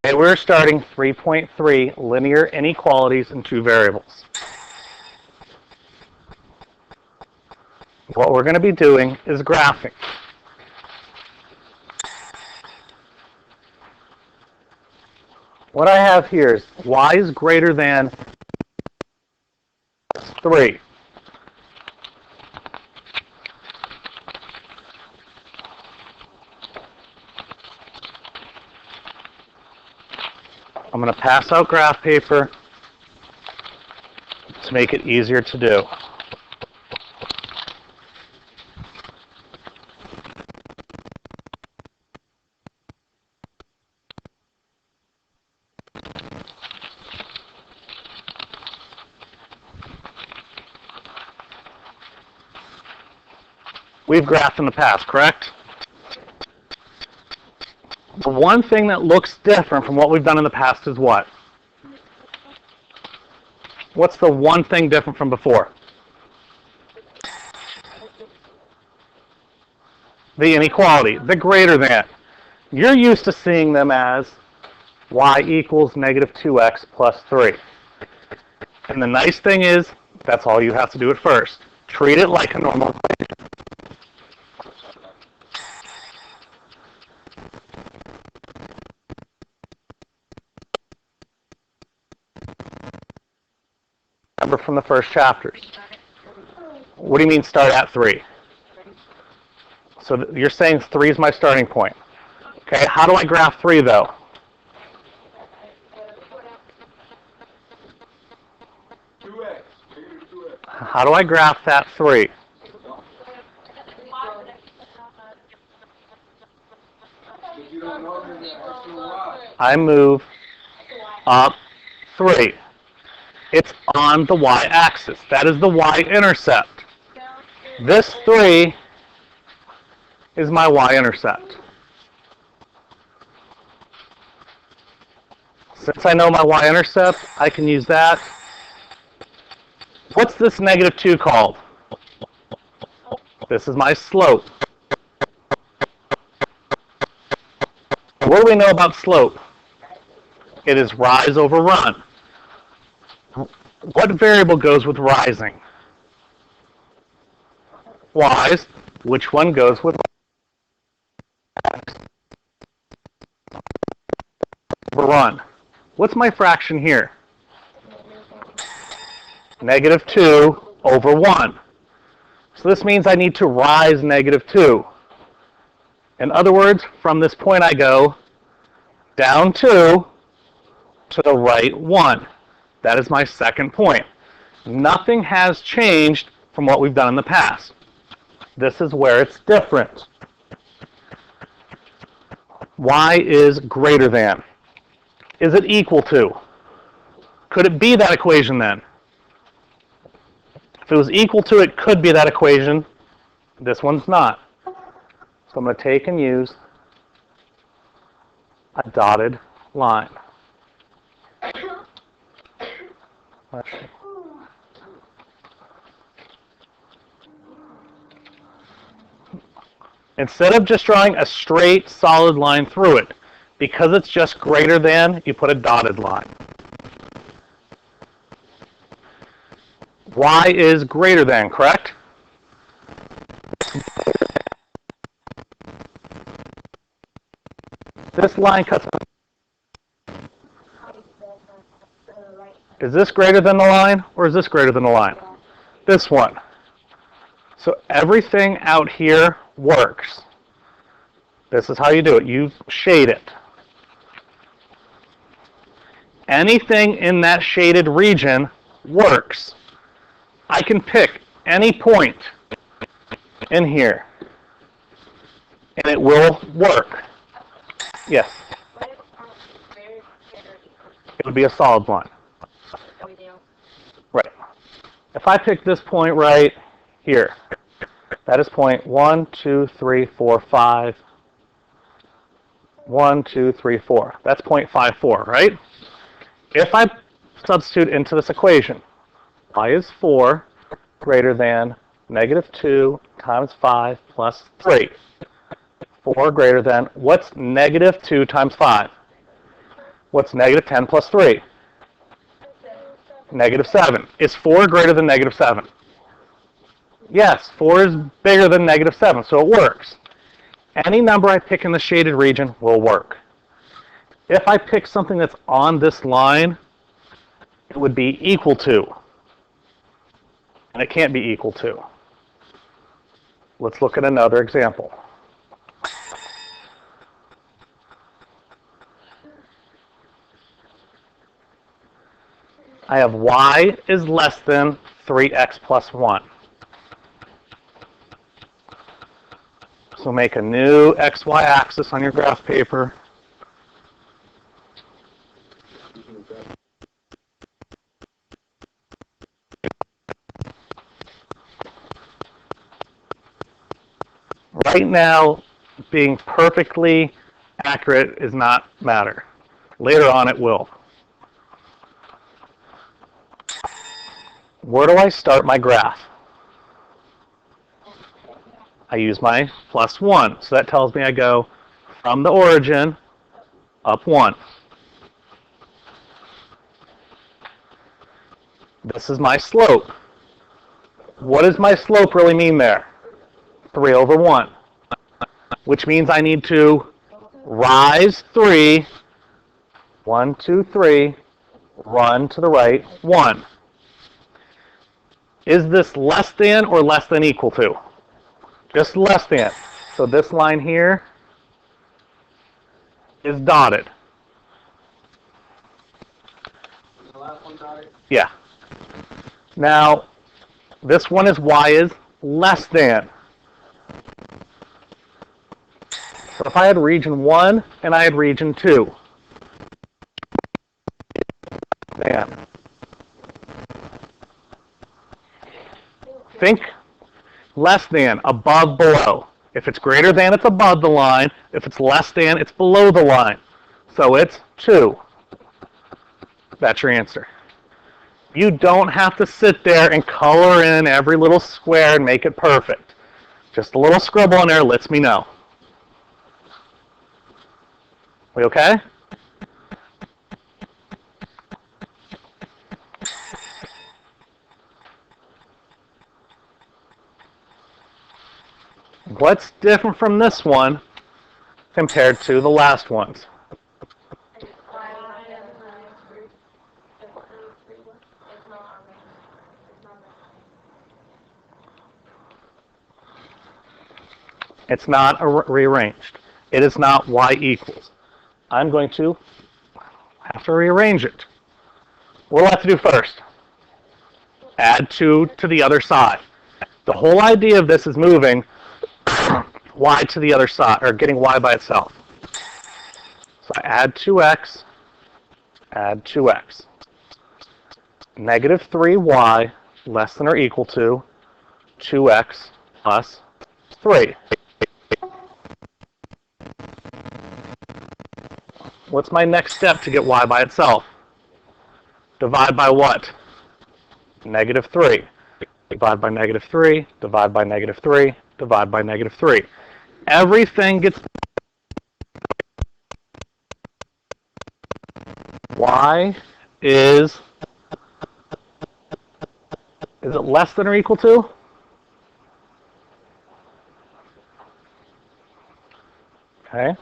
Okay, we're starting 3.3, linear inequalities in two variables. What we're going to be doing is graphing. What I have here is y is greater than 3. I'm going to pass out graph paper to make it easier to do. We've graphed in the past, correct? The one thing that looks different from what we've done in the past is what? What's the one thing different from before? The inequality, the greater than. You're used to seeing them as y equals negative 2x plus 3. And the nice thing is, that's all you have to do at first. Treat it like a normal equation. Remember from the first chapters. What do you mean start at 3? So you're saying 3 is my starting point. Okay, how do I graph 3 though? How do I graph that 3? I move up 3. It's on the y-axis. That is the y-intercept. This 3 is my y-intercept. Since I know my y-intercept, I can use that. What's this negative 2 called? This is my slope. What do we know about slope? It is rise over run. What variable goes with rising? Y's. Which one goes with x over run? What's my fraction here? Negative 2 over 1. So this means I need to rise negative 2. In other words, from this point I go down 2 to the right 1. That is my second point. Nothing has changed from what we've done in the past. This is where it's different. Y is greater than. Is it equal to? Could it be that equation then? If it was equal to, it could be that equation. This one's not. So I'm going to take and use a dotted line. Instead of just drawing a straight, solid line through it, because it's just greater than, you put a dotted line. Y is greater than, correct? This line cuts. Is this greater than the line, or is this greater than the line? This one. So everything out here works. This is how you do it. You shade it. Anything in that shaded region works. I can pick any point in here, and it will work. Yes? It would be a solid line. Right. If I pick this point right here, that is point 1, 2, 3, 4, 5. 1, 2, 3, 4. That's 0.54, right? If I substitute into this equation, y is 4 greater than negative 2 times 5 plus 3. 4 greater than, what's negative 2 times 5? What's negative 10 plus 3? Negative 7. Is 4 greater than negative 7? Yes, 4 is bigger than negative 7, so it works. Any number I pick in the shaded region will work. If I pick something that's on this line, it would be equal to. And it can't be equal to. Let's look at another example. I have y is less than 3x plus 1. So make a new xy axis on your graph paper. Right now, being perfectly accurate is not matter. Later on it will. Where do I start my graph? I use my plus 1. So that tells me I go from the origin up 1. This is my slope. What does my slope really mean there? 3 over 1. Which means I need to rise 3, 1, 2, 3, run to the right 1. Is this less than or less than equal to? Just less than. So this line here is dotted. The last one dotted? Yeah. Now, this one is y is less than. So if I had region 1 and I had region 2, then think less than, above, below. If it's greater than, it's above the line. If it's less than, it's below the line. So it's 2. That's your answer. You don't have to sit there and color in every little square and make it perfect. Just a little scribble in there lets me know. We okay? What's different from this one compared to the last ones? It's not rearranged. It is not y equals. I'm going to have to rearrange it. What do I have to do first? Add 2 to the other side. The whole idea of this is moving y to the other side, or getting y by itself. So I add 2x, add 2x. Negative 3y less than or equal to 2x plus 3. What's my next step to get y by itself? Divide by what? Negative 3. Divide by negative 3, divide by negative 3, divide by negative 3. Everything gets... y is it less than or equal to? Okay.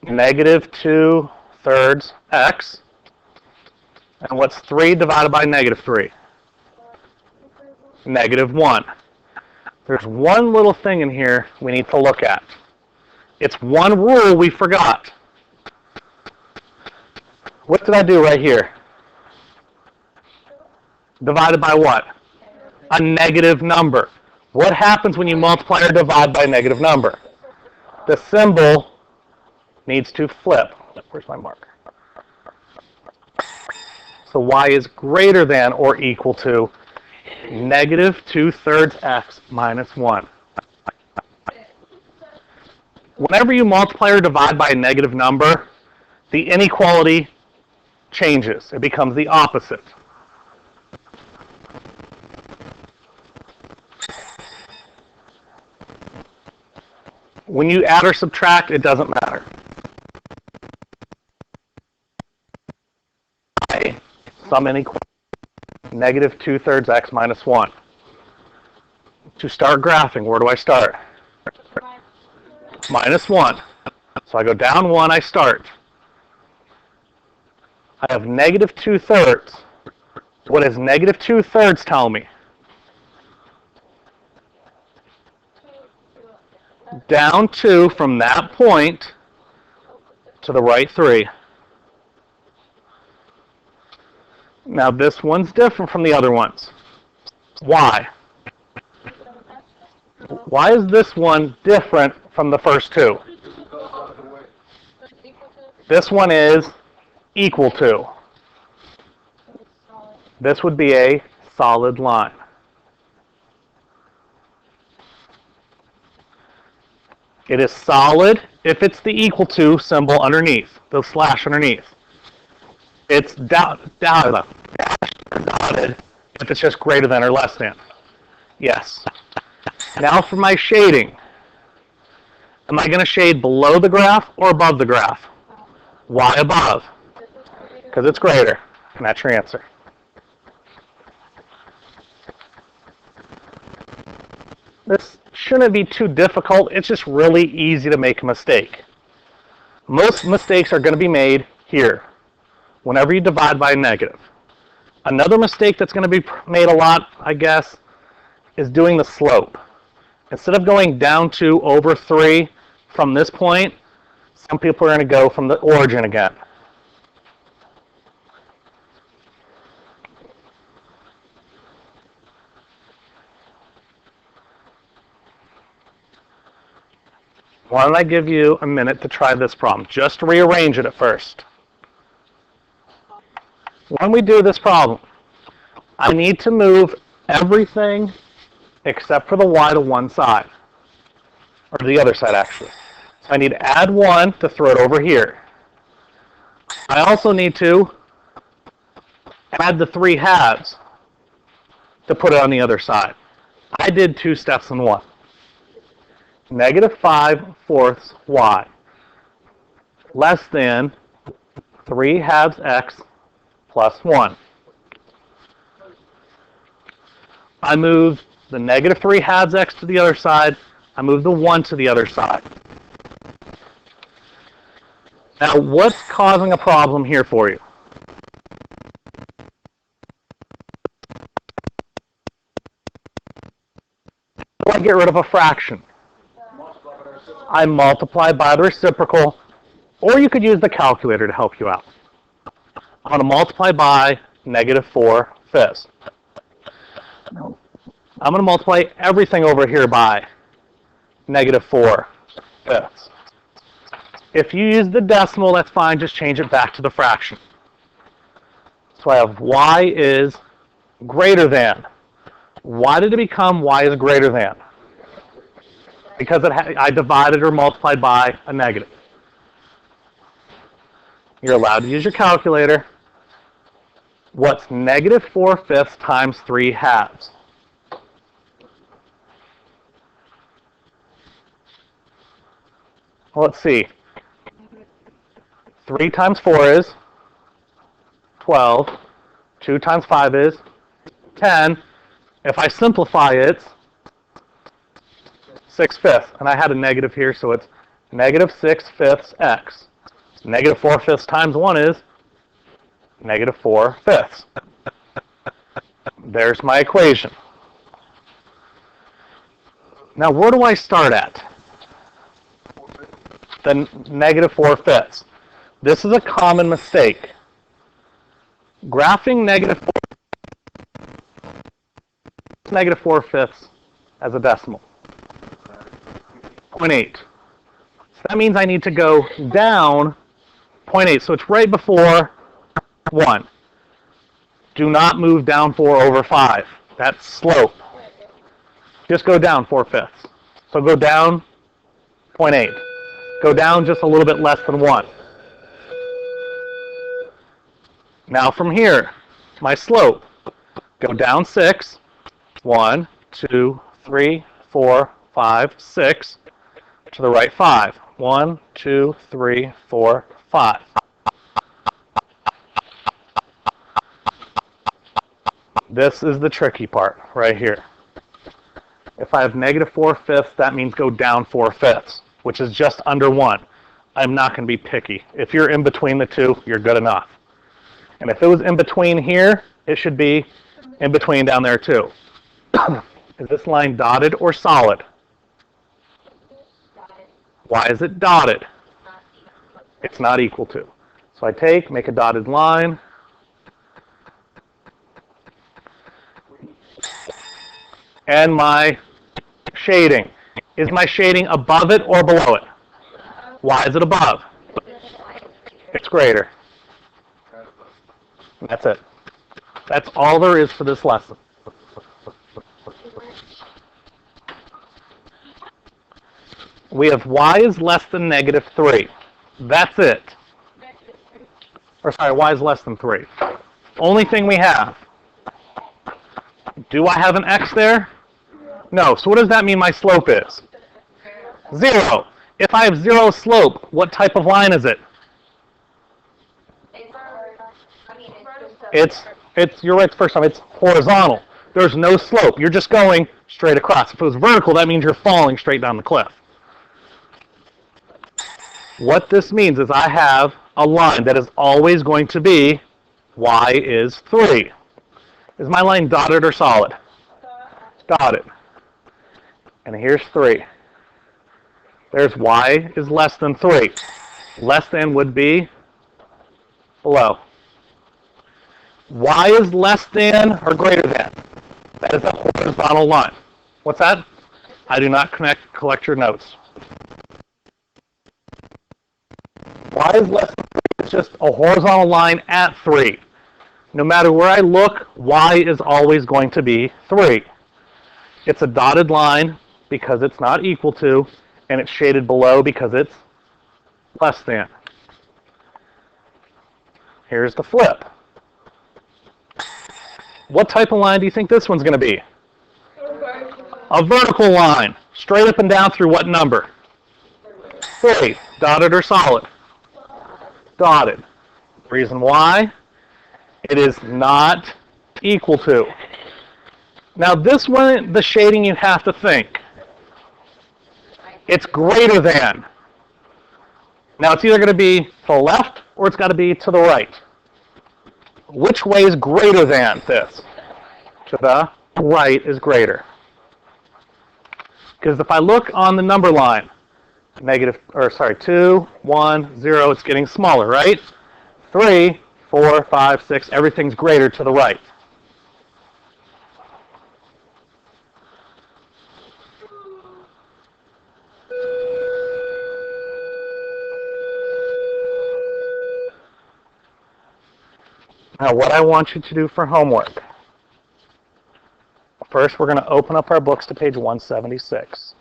Negative 2/3 x. And what's 3 divided by negative 3? Negative 1. There's one little thing in here we need to look at. It's one rule we forgot. What did I do right here? Divided by what? A negative number. What happens when you multiply or divide by a negative number? The symbol needs to flip. Where's my marker? So y is greater than or equal to negative 2/3 x minus 1. Whenever you multiply or divide by a negative number, the inequality changes. It becomes the opposite. When you add or subtract, it doesn't matter. y some inequality negative 2/3 x minus 1. To start graphing, where do I start? Minus 1. So I go down 1, I start. I have negative 2/3. What does negative 2/3 tell me? Down 2 from that point to the right 3. Now this one's different from the other ones. Why? Why is this one different from the first two? This one is equal to. This would be a solid line. It is solid if it's the equal to symbol underneath, the slash underneath. It's dotted if it's just greater than or less than. Yes. Now for my shading. Am I going to shade below the graph or above the graph? Why above? Because it's greater. And that's your answer. This shouldn't be too difficult. It's just really easy to make a mistake. Most mistakes are going to be made here, whenever you divide by a negative. Another mistake that's going to be made a lot, I guess, is doing the slope. Instead of going down 2 over 3 from this point, some people are going to go from the origin again. Why don't I give you a minute to try this problem? Just rearrange it at first. When we do this problem, I need to move everything except for the y to one side. Or to the other side, actually. So I need to add 1 to throw it over here. I also need to add the 3/2 to put it on the other side. I did 2 steps in 1. Negative 5/4 y less than 3/2 x plus 1. I moved the negative 3/2 x to the other side. I moved the 1 to the other side. Now, what's causing a problem here for you? How do I get rid of a fraction? I multiply by the reciprocal, or you could use the calculator to help you out. I'm going to multiply by negative 4/5. I'm going to multiply everything over here by negative 4/5. If you use the decimal, that's fine. Just change it back to the fraction. So I have y is greater than. Why did it become y is greater than? Because I divided or multiplied by a negative. You're allowed to use your calculator. What's negative 4/5 times 3/2? Well, let's see. 3 times 4 is 12. 2 times 5 is 10. If I simplify it, it's 6/5. And I had a negative here, so it's negative 6/5 x. Negative 4/5 times 1 is negative 4/5. There's my equation. Now, where do I start at? The negative 4/5. This is a common mistake. Graphing negative 4/5 as a decimal. 0.8. So that means I need to go down 0.8. So it's right before 1. Do not move down 4 over 5. That's slope. Just go down 4/5. So go down 0.8. Go down just a little bit less than 1. Now from here, my slope. Go down 6. 1, 2, 3, 4, 5, 6. To the right 5. 1, 2, 3, 4, 5. This is the tricky part right here. If I have negative 4/5, that means go down 4/5, which is just under 1. I'm not going to be picky. If you're in between the two, you're good enough. And if it was in between here, it should be in between down there too. Is this line dotted or solid? Why is it dotted? It's not equal to. So I make a dotted line. And my shading. Is my shading above it or below it? Why is it above? It's greater. That's it. That's all there is for this lesson. We have y is less than negative 3. That's it. Or sorry, y is less than 3. Only thing we have. Do I have an x there? No. So what does that mean my slope is? 0. If I have 0 slope, what type of line is it? You're right the first time, it's horizontal. There's no slope. You're just going straight across. If it was vertical, that means you're falling straight down the cliff. What this means is I have a line that is always going to be y is 3. Is my line dotted or solid? Dotted. And here's 3. There's y is less than 3. Less than would be below. Y is less than or greater than. That is a horizontal line. What's that? I do not collect your notes. Y is less than 3. It's just a horizontal line at 3. No matter where I look, y is always going to be 3. It's a dotted line because it's not equal to, and it's shaded below because it's less than. Here's the flip. What type of line do you think this one's going to be? A vertical line. Straight up and down through what number? 3. Dotted or solid? Dotted. Reason why? It is not equal to. Now this one, the shading you have to think. It's greater than. Now it's either going to be to the left or it's got to be to the right. Which way is greater than this? To the right is greater. Because if I look on the number line, 2, 1, 0, it's getting smaller, right? 3, 4, 5, 6, everything's greater to the right. Now, what I want you to do for homework. First, we're going to open up our books to page 176.